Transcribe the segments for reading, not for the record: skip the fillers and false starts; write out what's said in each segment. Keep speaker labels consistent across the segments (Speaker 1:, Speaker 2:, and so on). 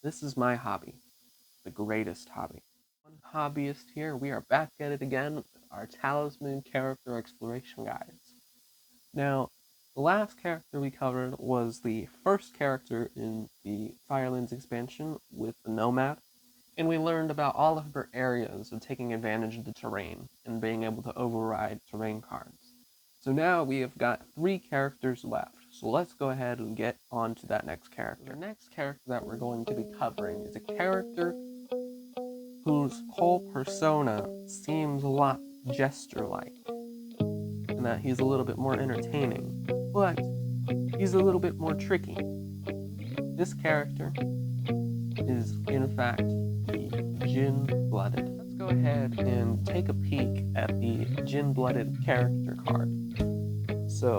Speaker 1: This is my hobby, the greatest hobby. One hobbyist here, we are back at it again with our Talisman character exploration guides. Now, the last character we covered was the first character in the Firelands expansion with the Nomad, and we learned about all of her areas of taking advantage of the terrain and being able to override terrain cards. So now we have got 3 characters left, so let's go ahead and get on to that next character. The next character that we're going to be covering is a character whose whole persona seems a lot jester-like, and that he's a little bit more entertaining, but he's a little bit more tricky. This character is, in fact, the Jin Blooded. Let's go ahead and take a peek at the Jin Blooded character card. So,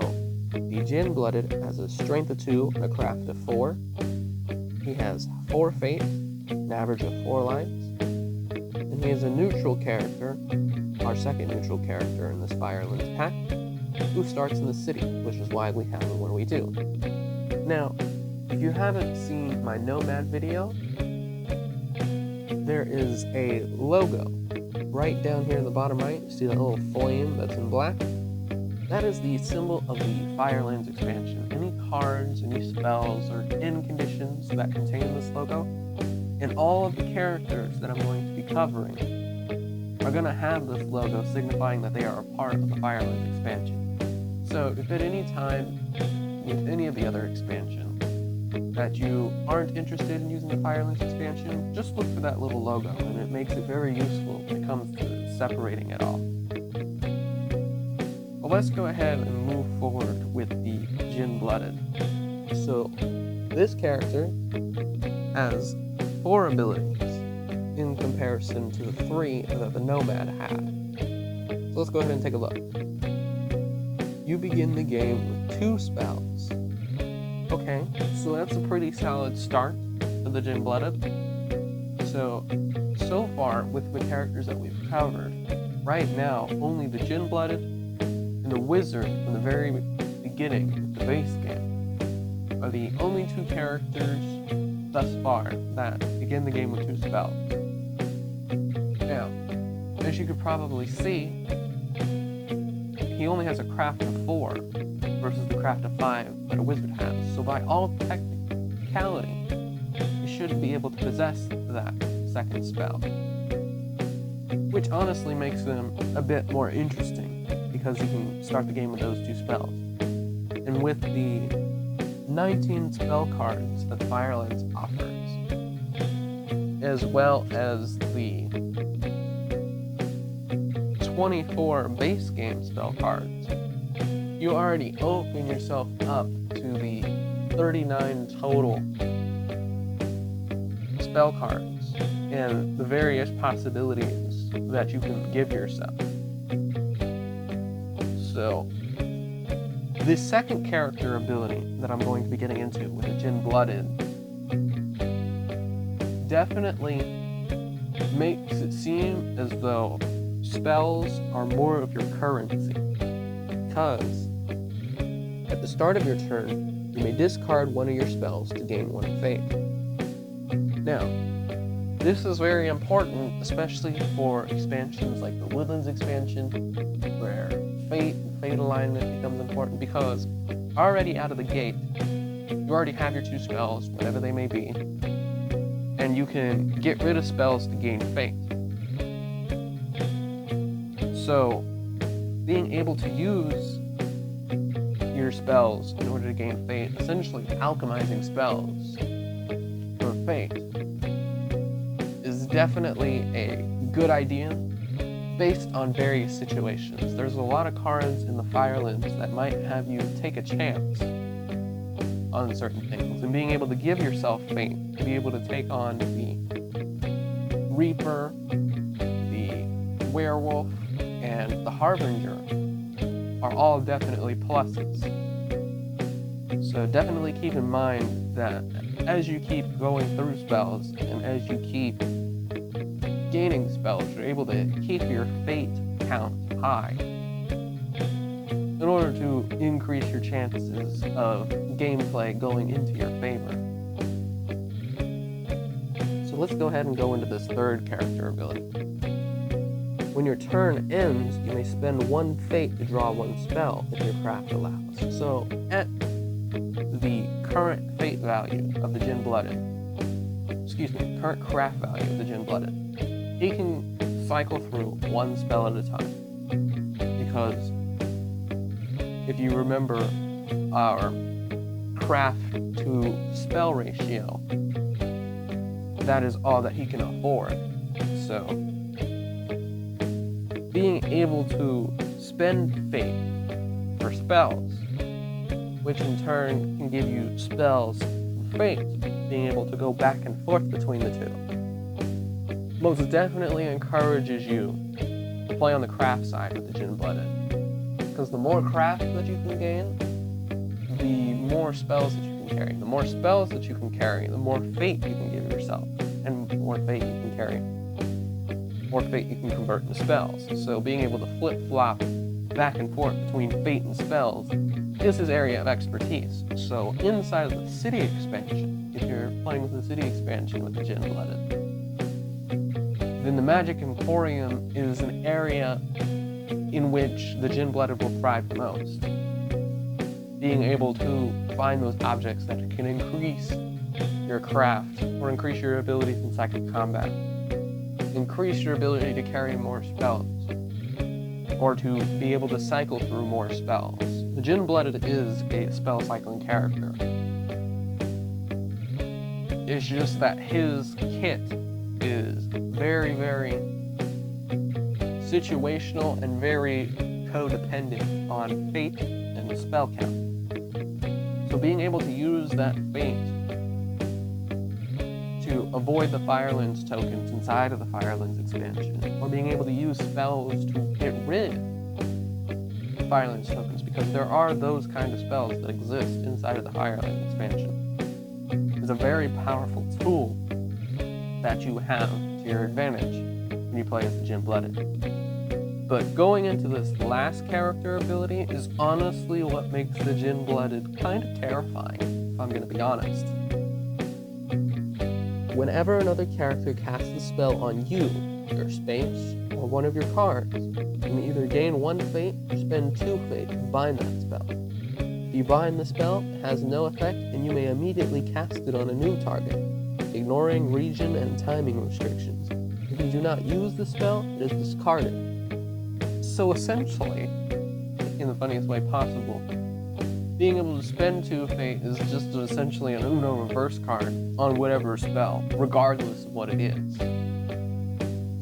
Speaker 1: the Jin Blooded has a strength of 2 and a craft of 4. He has 4 fate, an average of 4 lives, and he is a neutral character, our second neutral character in this Firelands pack, who starts in the city, which is why we have him when we do. Now, if you haven't seen my Nomad video, there is a logo right down here in the bottom right. You see that little flame that's in black? That is the symbol of the Firelands expansion. Any cards, any spells, or end conditions that contain this logo, and all of the characters that I'm going to be covering are going to have this logo signifying that they are a part of the Firelands expansion. So if at any time with any of the other expansions that you aren't interested in using the Firelands expansion, just look for that little logo, and it makes it very useful when it comes to separating it all. Well, let's go ahead and move forward with the Jin Blooded. So this character has 4 abilities in comparison to the 3 that the Nomad had. So let's go ahead and take a look. You begin the game with 2 spells. Okay, so that's a pretty solid start for the Jin Blooded. So far, with the characters that we've covered, right now, only the Jin Blooded and the Wizard from the very beginning of the base game are the only 2 characters thus far that begin the game with 2 spells. Now, as you could probably see, he only has a craft of 4 versus the craft of 5 that a wizard has. So by all technicality, you should be able to possess that second spell, which honestly makes them a bit more interesting because you can start the game with those 2 spells. And with the 19 spell cards that Firelands offers, as well as the 24 base game spell cards, you already open yourself up to the 39 total spell cards and the various possibilities that you can give yourself. So, the second character ability that I'm going to be getting into with the Jin Blooded definitely makes it seem as though spells are more of your currency, because at the start of your turn, you may discard one of your spells to gain 1 fate. Now, this is very important, especially for expansions like the Woodlands expansion, where fate and fate alignment becomes important, because already out of the gate, you already have your 2 spells, whatever they may be, and you can get rid of spells to gain fate. So, being able to use your spells in order to gain fate, essentially alchemizing spells for fate, is definitely a good idea based on various situations. There's a lot of cards in the Firelands that might have you take a chance on certain things, and being able to give yourself fate to be able to take on the Reaper, the Werewolf, and the Harbinger are all definitely pluses. So definitely keep in mind that as you keep going through spells and as you keep gaining spells, you're able to keep your fate count high in order to increase your chances of gameplay going into your favor. let's go ahead and go into this third character ability. When your turn ends, you may spend one fate to draw one spell if your craft allows. So, at the current fate value of the Jin Blooded, current craft value of the Jin Blooded, he can cycle through one spell at a time. Because if you remember our craft to spell ratio, that is all that he can afford. So, being able to spend fate for spells, which in turn can give you spells from fate, being able to go back and forth between the two, most definitely encourages you to play on the craft side with the Jin Blooded. Because the more craft that you can gain, the more spells that you can carry. The more spells that you can carry, the more fate you can give yourself. And the more fate you can carry, more fate you can convert into spells. So being able to flip-flop back and forth between fate and spells is his area of expertise. So inside of the city expansion, if you're playing with the city expansion with the Jin Blooded, then the Magic Emporium is an area in which the Jin Blooded will thrive the most. Being able to find those objects that can increase your craft, or increase your abilities in psychic combat, increase your ability to carry more spells, or to be able to cycle through more spells. The Jin Blooded is a spell cycling character. It's just that his kit is very, very situational and very codependent on fate and spell count. So being able to use that fate to avoid the Firelands tokens inside of the Firelands expansion, or being able to use spells to get rid of Firelands tokens, because there are those kind of spells that exist inside of the Firelands expansion, is a very powerful tool that you have to your advantage when you play as the Jin Blooded. But going into this last character ability is honestly what makes the Jin Blooded kind of terrifying, if I'm going to be honest. Whenever another character casts a spell on you, your space, or one of your cards, you may either gain one fate or spend two fate to bind that spell. If you bind the spell, it has no effect, and you may immediately cast it on a new target, ignoring region and timing restrictions. If you do not use the spell, it is discarded. So essentially, in the funniest way possible, being able to spend two fate is just essentially an Uno reverse card on whatever spell, regardless of what it is.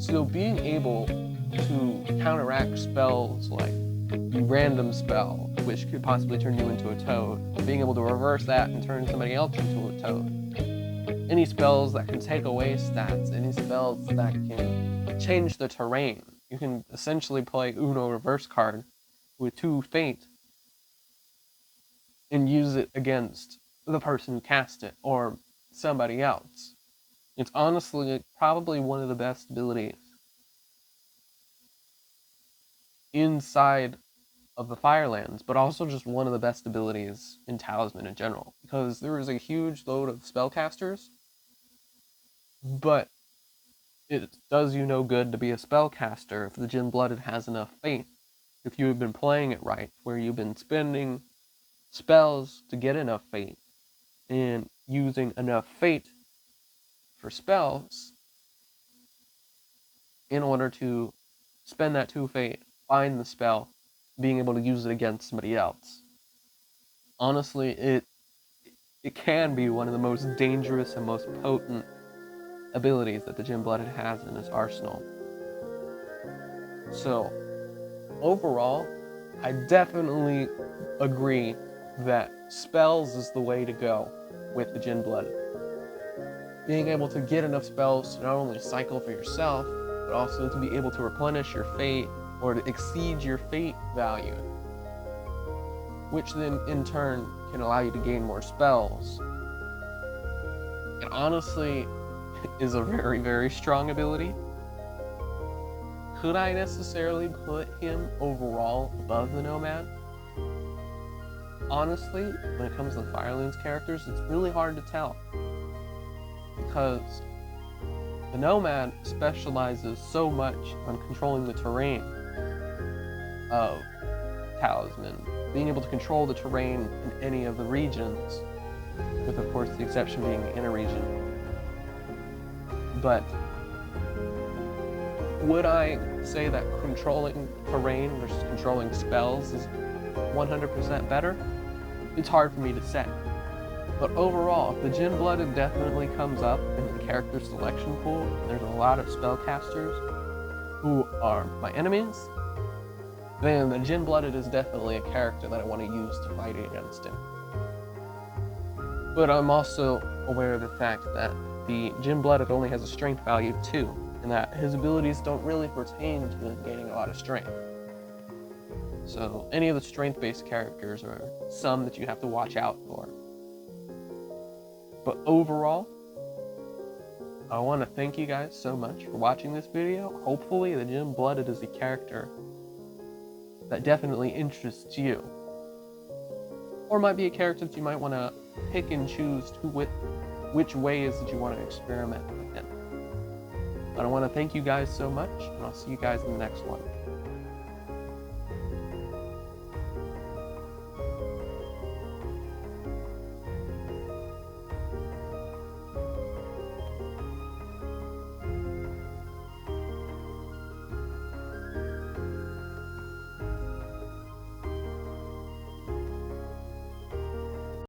Speaker 1: So being able to counteract spells like the random spell, which could possibly turn you into a toad, being able to reverse that and turn somebody else into a toad. Any spells that can take away stats, any spells that can change the terrain. You can essentially play Uno reverse card with two fate and use it against the person who cast it, or somebody else. It's honestly probably one of the best abilities inside of the Firelands, but also just one of the best abilities in Talisman in general, because there is a huge load of spellcasters, but it does you no good to be a spellcaster if the Jin Blooded has enough fate. If you have been playing it right, where you've been spending spells to get enough fate, and using enough fate for spells in order to spend that two fate, find the spell, being able to use it against somebody else. Honestly, it can be one of the most dangerous and most potent abilities that the Jin Blooded has in his arsenal. So, overall, I definitely agree that spells is the way to go with the Jin Blooded. Being able to get enough spells to not only cycle for yourself, but also to be able to replenish your fate or to exceed your fate value, which then in turn can allow you to gain more spells. It honestly is a very, very strong ability. Could I necessarily put him overall above the Nomad? Honestly, when it comes to the Firelands characters, it's really hard to tell. Because The Nomad specializes so much on controlling the terrain of Talisman, being able to control the terrain in any of the regions, with of course the exception being the inner region. But would I say that controlling terrain versus controlling spells is 100% better? It's hard for me to say. But overall, if the Jin Blooded definitely comes up in the character selection pool, and there's a lot of spellcasters who are my enemies, then the Jin Blooded is definitely a character that I want to use to fight against him. But I'm also aware of the fact that the Jin Blooded only has a strength value 2, and that his abilities don't really pertain to him gaining a lot of strength. So any of the strength-based characters are some that you have to watch out for. But overall, I want to thank you guys so much for watching this video. Hopefully the Jin Blooded is a character that definitely interests you. Or might be a character that you might want to pick and choose which ways that you want to experiment with him. But I want to thank you guys so much, and I'll see you guys in the next one.